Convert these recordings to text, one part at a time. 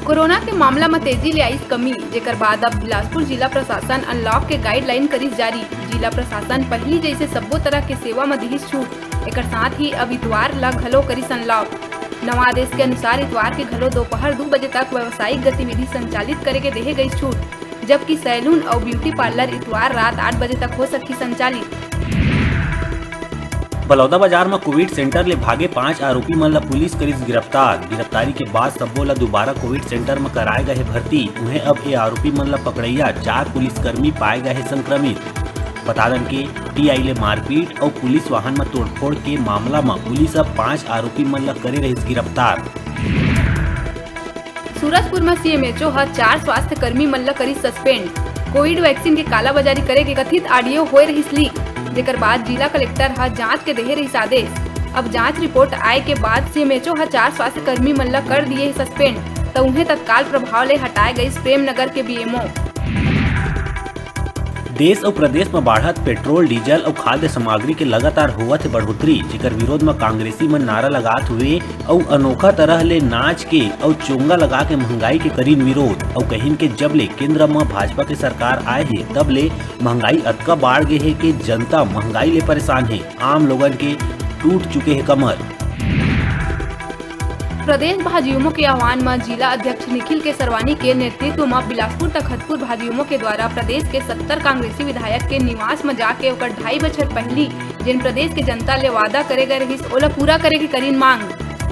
Corona के मामला में तेजी ले आईस कमी, जेकर बाद अब बिलासपुर जिला प्रशासन अनलॉक के गाइडलाइन करिस जारी। जिला प्रशासन पहली जैसे सब्बो तरह के सेवा में दिहिस छूट। एकर साथ ही अब इतवार ला घलो करिस अनलॉक। नवा आदेश के अनुसार इतवार के घलो दोपहर 2 बजे तक व्यावसायिक गतिविधि संचालित करे के देहे गई छूट, जबकि सैलून और ब्यूटी पार्लर इतवार रात 8 बजे तक हो सकी संचालित। बलौदाबाजार में कोविड सेंटर ले भागे 5 आरोपी मन ला पुलिस करिस गिरफ्तार। गिरफ्तारी के बाद सब्बो ला दोबारा कोविड सेंटर में कराए गए भर्ती। उन्हें अब ये आरोपी मन ला पकड़ैया 4 पुलिसकर्मी पाए गए संक्रमित। बता दें कि टीआई ले मारपीट और पुलिस वाहन में तोड़फोड़ के मामला में पुलिस अब 5 आरोपी मन ला करे रही गिरफ्तार। सूरजपुर में सीएमएचओ 4 स्वास्थ्य कर्मी मन ला करी सस्पेंड। कोविड वैक्सीन के कालाबाजारी करे के कथित ऑडियो होए रहिस लीक, जेकर बाद जिला कलेक्टर जांच के देहे रहिस आदेश। अब जांच रिपोर्ट आए के बाद सीएमएचओ 4 स्वास्थ्य कर्मी मन ला कर दिए सस्पेंड, तो उन्हें तत्काल प्रभाव ले हटाए गई प्रेम नगर के बीएमओ। देश और प्रदेश में बढ़त पेट्रोल, डीजल और खाद्य सामग्री के लगातार होवत बढ़ोतरी, जेकर विरोध में कांग्रेसी मन नारा लगात हुए और अनोखा तरह ले नाच के और चोंगा लगा के महंगाई के करीन विरोध। और कहीं के जब ले केंद्र में भाजपा के सरकार आए है तब ले महंगाई अतका बढ़ गए है कि जनता महंगाई ले परेशान है। आम लोगन के टूट चुके है कमर। प्रदेश भाजयुमो के आह्वान में जिला अध्यक्ष निखिल के सरवानी के नेतृत्व में बिलासपुर तखतपुर भाजयुमो के द्वारा प्रदेश के 70 कांग्रेसी विधायक के निवास में जाके 2.5 बछर पहली जिन प्रदेश के जनता ले वादा करे गए रहिस ओला पूरा करे के करीन मांग।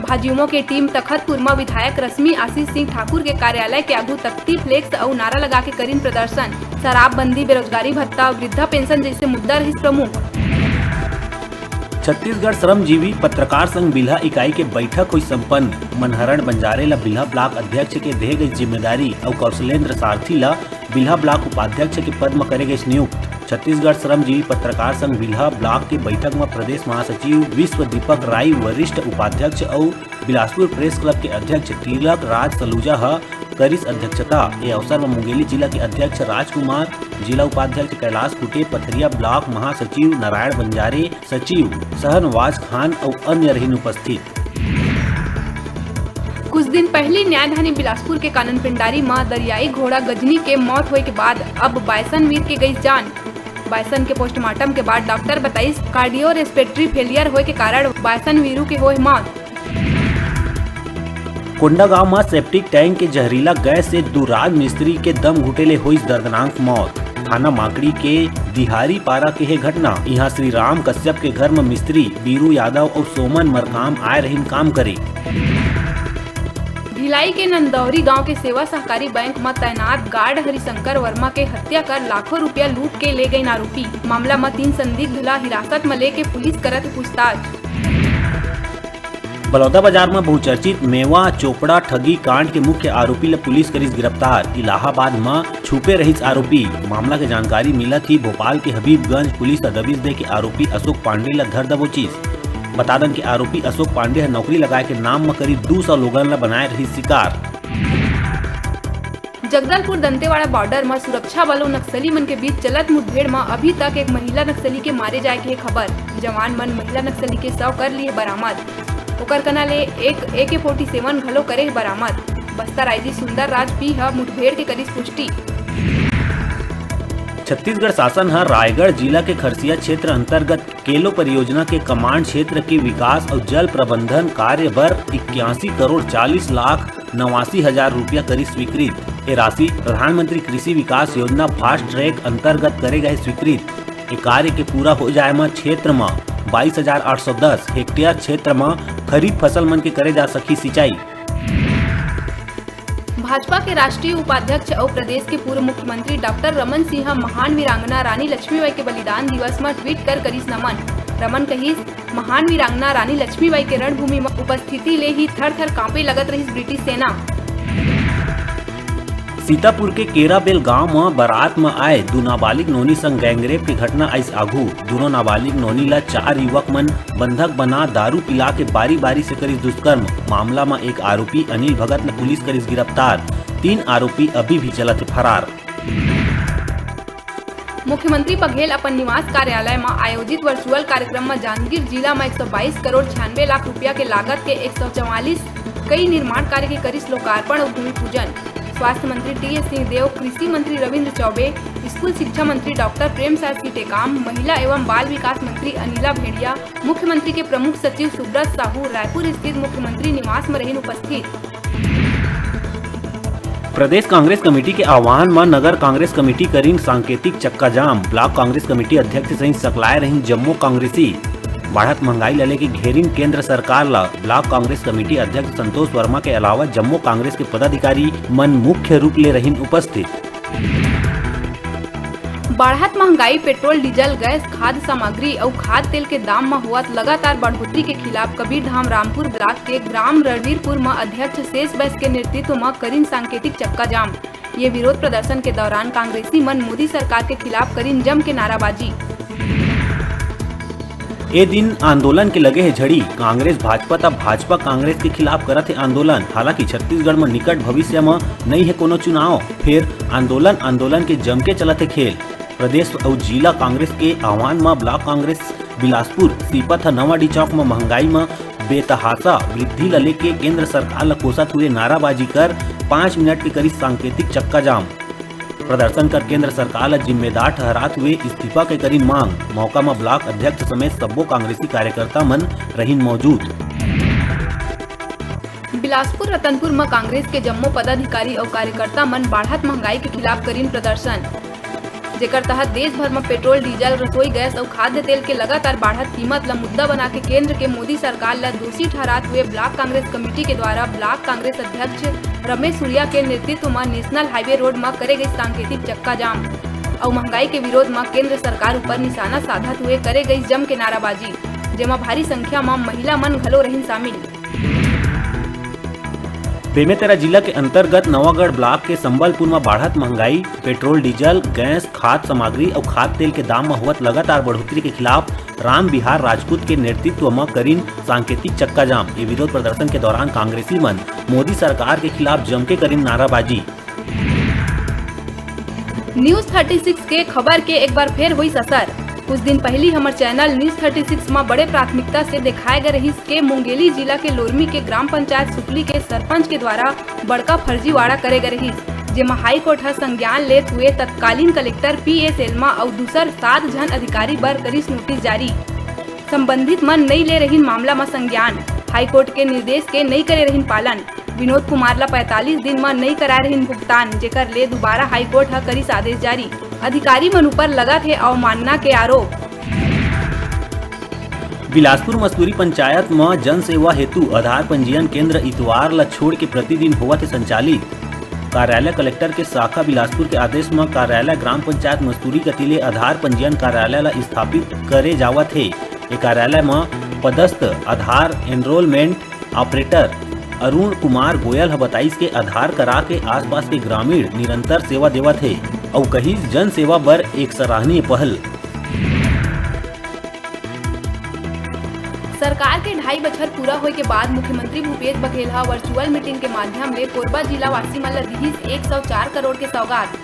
भाजयुमो के टीम तखतपुर में विधायक रश्मि आशीष सिंह ठाकुर के कार्यालय के आगू तख्ती, फ्लेक्स और नारा लगा के करीन प्रदर्शन। शराबबंदी, बेरोजगारी भत्ता और वृद्धा पेंशन जैसे मुद्दा रहिस प्रमुख। छत्तीसगढ़ श्रमजीवी पत्रकार संघ बिल्हा इकाई के बैठक हुई संपन्न। मनहरण बंजारे ला बिल्हा ब्लॉक अध्यक्ष के दे गई जिम्मेदारी और कौशलेंद्र सारथी ला बिल्हा ब्लॉक उपाध्यक्ष के पद में करे गए नियुक्त। छत्तीसगढ़ श्रमजीवी पत्रकार संघ बिल्हा ब्लॉक के बैठक में प्रदेश महासचिव विश्व दीपक राय, वरिष्ठ उपाध्यक्ष और बिलासपुर प्रेस क्लब के अध्यक्ष तिलक राज सलूजा करिस अध्यक्षता। ये अवसर में मुंगेली जिला के अध्यक्ष राजकुमार, जिला उपाध्यक्ष कैलाश कुटे, पथरिया ब्लॉक महासचिव नारायण बंजारे, सचिव सहनवाज खान और अन्य रही उपस्थित। कुछ दिन पहले न्यायधानी बिलासपुर के कानन पिंडारी में दरियाई घोड़ा गजनी के मौत होने के बाद अब बायसन वीर के गई जान। बायसन के पोस्टमार्टम के बाद डॉक्टर बताइस कार्डियो रेस्पिरेटरी फेलियर होए के कारण बायसन वीरू के होए मौत। कोंडागांव में सेप्टिक टैंक के जहरीला गैस से दुराज मिस्त्री के दम घुटेले हुई दर्दनाक मौत। थाना माकड़ी के दिहारी पारा के है घटना। यहाँ श्री राम कश्यप के घर में मिस्त्री बीरू यादव और सोमन मरकाम आए रही काम करे। भिलाई के नंदौरी गांव के सेवा सहकारी बैंक में तैनात गार्ड हरिशंकर वर्मा के हत्या कर लाखों रुपया लूट के ले गए आरोपी। मामला में 3 संदिग्ध ला हिरासत में लेके पुलिस करत पूछताछ। बलौदाबाजार में बहुचर्चित मेवा चोपड़ा ठगी कांड के मुख्य आरोपी ला पुलिस करिस गिरफ्तार। इलाहाबाद में छुपे रहिस आरोपी। मामला के जानकारी मिला थी भोपाल के हबीबगंज पुलिस दबिश दे के आरोपी अशोक पांडे ला धर दबोचिस। बता दें कि आरोपी अशोक पांडे नौकरी लगाए के नाम में करीब 200 लोगन ला बनाए रही शिकार। जगदलपुर दंतेवाड़ा बॉर्डर में सुरक्षा बलों नक्सली मन के बीच चलत मुठभेड़ में अभी तक एक महिला नक्सली के मारे जाए के खबर। जवान मन महिला नक्सली के शव कर लिए बरामद। ओकर कना ले एक AK-47 घलो करे बरामद। बस्तर आईजी सुंदर राज पी मुठभेड़ के करिस पुष्टि। छत्तीसगढ़ शासन रायगढ़ जिला के खरसिया क्षेत्र अंतर्गत केलो परियोजना के कमांड क्षेत्र के विकास और जल प्रबंधन कार्य बर 81 करोड़ 40 लाख 89 हजार रुपया करी स्वीकृत। ये राशि प्रधानमंत्री कृषि विकास योजना फास्ट ट्रैक अंतर्गत करे गए स्वीकृत। ये कार्य के पूरा हो जाए में क्षेत्र में 22,810 हेक्टेयर क्षेत्र में खरीफ फसल मन के करे जा सकी सिंचाई। भाजपा के राष्ट्रीय उपाध्यक्ष और प्रदेश के पूर्व मुख्यमंत्री डॉक्टर रमन सिंह महान वीरांगना रानी लक्ष्मीबाई के बलिदान दिवस में ट्वीट कर करिस नमन। रमन कहिस महान वीरांगना रानी लक्ष्मीबाई के रणभूमि में उपस्थिति ले ही थर थर कांपे लगत रही ब्रिटिश सेना। सीतापुर के केराबेल गांव में बारात में आए 2 नाबालिग नोनी संग गैंगरेप की घटना आइस आगू। दोनों नाबालिग नोनी ला 4 युवक मन बंधक बना दारू पिला के बारी बारी से करिस दुष्कर्म। मामला में एक आरोपी अनिल भगत ने पुलिस करिस गिरफ्तार। 3 आरोपी अभी भी चलत फरार। मुख्यमंत्री बघेल अपन निवास कार्यालय में आयोजित वर्चुअल कार्यक्रम में जांजगीर जिला में 122 करोड़ 96 लाख रुपया के लागत के 144 कई निर्माण कार्य के करिस लोकार्पण और भूमि पूजन। स्वास्थ्य मंत्री टी.एस. सिंहदेव, कृषि मंत्री रविंद्र चौबे, स्कूल शिक्षा मंत्री डॉक्टर प्रेमसाय सिंह टेकाम, महिला एवं बाल विकास मंत्री अनिला भेड़िया, मुख्यमंत्री के प्रमुख सचिव सुब्रत साहू रायपुर स्थित मुख्यमंत्री निवास में रहीन उपस्थित। प्रदेश कांग्रेस कमेटी के आह्वान में नगर कांग्रेस कमेटी करीन सांकेतिक चक्का जाम। ब्लॉक कांग्रेस कमेटी अध्यक्ष सहित सकलाए रही जम्मू कांग्रेसी। बढ़त महंगाई लले की घेरिन केंद्र सरकार ला। ब्लॉक कांग्रेस कमेटी अध्यक्ष संतोष वर्मा के अलावा जम्मू कांग्रेस के पदाधिकारी मन मुख्य रूप ले रहीन उपस्थित। बढ़त महंगाई, पेट्रोल, डीजल, गैस, खाद्य सामग्री और खाद्य तेल के दाम में हुआ लगातार बढ़ोतरी के खिलाफ कबीरधाम रामपुर ब्लॉक के ग्राम रणवीरपुर में अध्यक्ष शेष बैस के नेतृत्व में करीन सांकेतिक चक्का जाम। ये विरोध प्रदर्शन के दौरान कांग्रेसी मन मोदी सरकार के खिलाफ करीन जम के नाराबाजी। ए दिन आंदोलन के लगे है झड़ी। कांग्रेस भाजपा तब भाजपा कांग्रेस के खिलाफ करत है आंदोलन। हालांकि छत्तीसगढ़ में निकट भविष्य में नहीं है कोनो चुनाव, फिर आंदोलन के जम के चलत है खेल। प्रदेश और जिला कांग्रेस के आह्वान में ब्लॉक कांग्रेस बिलासपुर सीपत नवाडी चौक में महंगाई में बेतहासा वृद्धि लले के केंद्र सरकार ला कोसत हुए नाराबाजी कर 5 मिनट के करीब सांकेतिक चक्का जाम। प्रदर्शन कर केंद्र सरकार ला जिम्मेदार ठहराते हुए इस्तीफा के करीब मांग। मौका में ब्लॉक अध्यक्ष समेत सब्बो कांग्रेसी कार्यकर्ता मन रहीन मौजूद। बिलासपुर रतनपुर में कांग्रेस के जम्मू पदाधिकारी और कार्यकर्ता मन बढ़त महंगाई के खिलाफ करीन प्रदर्शन, जेकर तहत देश भर में पेट्रोल, डीजल, रसोई गैस और खाद्य तेल के लगातार बढ़त कीमत ला मुद्दा बना के केंद्र के मोदी सरकार ला दोषी ठहराते हुए ब्लॉक कांग्रेस कमेटी के द्वारा ब्लॉक कांग्रेस अध्यक्ष रमेश सूर्या के नेतृत्व में नेशनल हाईवे रोड में करे गई सांकेतिक चक्का जाम और महंगाई के विरोध में केंद्र सरकार ऊपर निशाना साधत हुए करे गई जम के नाराबाजी, जेमा भारी संख्या में महिला मन घलो रहीन शामिल। बेमेतरा जिला के अंतर्गत नवागढ़ ब्लॉक के संबलपुर में बढ़त महंगाई, पेट्रोल, डीजल, गैस, खाद्य सामग्री और खाद्य तेल के दाम में हुआ लगातार बढ़ोतरी के खिलाफ राम बिहार राजपूत के नेतृत्व में करीन सांकेतिक चक्का जाम। ये विरोध प्रदर्शन के दौरान कांग्रेसी मन मोदी सरकार के खिलाफ जम के करीन नाराबाजी। न्यूज 36 के खबर के एक बार फिर हुई असर। कुछ दिन पहले हमारे चैनल न्यूज 36 में बड़े प्राथमिकता से दिखाए गए रही के मुंगेली जिला के लोरमी के ग्राम पंचायत सुकली के सरपंच के द्वारा बड़का फर्जीवाड़ा करे गए रही, जेमा हाई कोर्ट हा संज्ञान लेते हुए तत्कालीन कलेक्टर P.S. एल्मा और दूसर 7 जन अधिकारी बर करिस नोटिस जारी। संबंधित मन नहीं ले रही मामला में संज्ञान, हाई कोर्ट के निर्देश के नहीं करे रही पालन। विनोद कुमार ला 45 दिन में नहीं करा रही भुगतान, जेकर ले दोबारा हाई कोर्ट हा करिस आदेश जारी। अधिकारी मन ऊपर लगा थे अवमानना के आरोप। बिलासपुर मस्तूरी पंचायत में जन सेवा हेतु आधार पंजीयन केंद्र इतवार ला छोड़ के प्रतिदिन हुआ थे संचालित। कार्यालय कलेक्टर के शाखा बिलासपुर के आदेश में कार्यालय ग्राम पंचायत मस्तूरी कतिले आधार पंजीयन कार्यालय ला स्थापित करे जावत है। ये कार्यालय में पदस्थ आधार एनरोलमेंट ऑपरेटर अरुण कुमार गोयल बताइस के आधार करा के आसपास के ग्रामीण निरंतर सेवा देवत है और कहीं जन सेवा बर एक सराहनीय पहल। सरकार के 2.5 बछर पूरा होए के बाद मुख्यमंत्री भूपेश बघेल हा वर्चुअल मीटिंग के माध्यम ले कोरबा जिला वासी मन ला दिहिस 104 करोड़ के सौगात।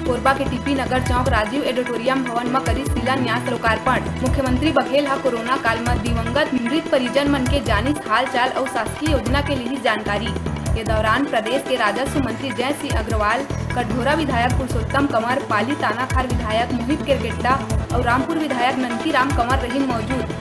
कोरबा के टीपी नगर चौक राजीव एडिटोरियम भवन में करी शिलान्यास लोकार्पण। मुख्यमंत्री बघेल हा कोरोना काल में दिवंगत मृत परिजन मन के जानिस हाल चाल और शासकीय योजना के लिए जानकारी। के दौरान प्रदेश के राजस्व मंत्री जय सिंह अग्रवाल, कटघोरा विधायक पुरुषोत्तम कंवर, पाली तानाखार विधायक मोहित केरकेट्टा और रामपुर विधायक ननकी राम कंवर रहीन मौजूद।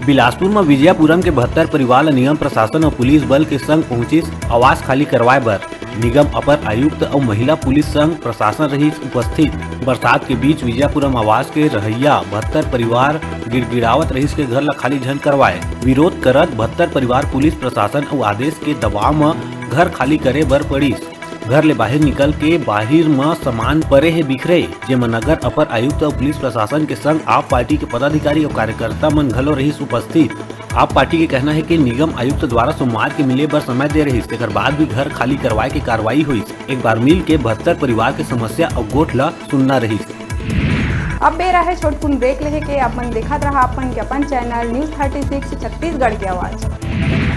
बिलासपुर में विजयापुरम के 72 परिवार निगम प्रशासन और पुलिस बल के संग पहुंचिस आवास खाली करवाए बर। निगम अपर आयुक्त और महिला पुलिस संघ प्रशासन रही उपस्थित। बरसात के बीच विजयापुरम आवास के रहैया 72 परिवार गिड़गिड़ावत रहीस के घर ला खाली झन करवाए। विरोध करत 72 परिवार पुलिस प्रशासन और आदेश के दबाव में घर खाली करे बर पड़ीस। घर ले बाहर निकल के बाहर में सामान परे है बिखरे, जेमा नगर अपर आयुक्त और पुलिस प्रशासन के संग आप पार्टी के पदाधिकारी और कार्यकर्ता मन घलो रहीस उपस्थित। आप पार्टी के कहना है कि निगम आयुक्त द्वारा सोमवार के मिले बर समय दे रही, तेकर बाद भी घर खाली करवाए के कार्रवाई हुई। एक बार मिल के 72 परिवार के समस्या और गोठ ला सुनना रही। अब बेरा है छोटकुन ब्रेक लेहे के अपन देखत रहा अपन चैनल न्यूज 36 छत्तीसगढ़ की आवाज।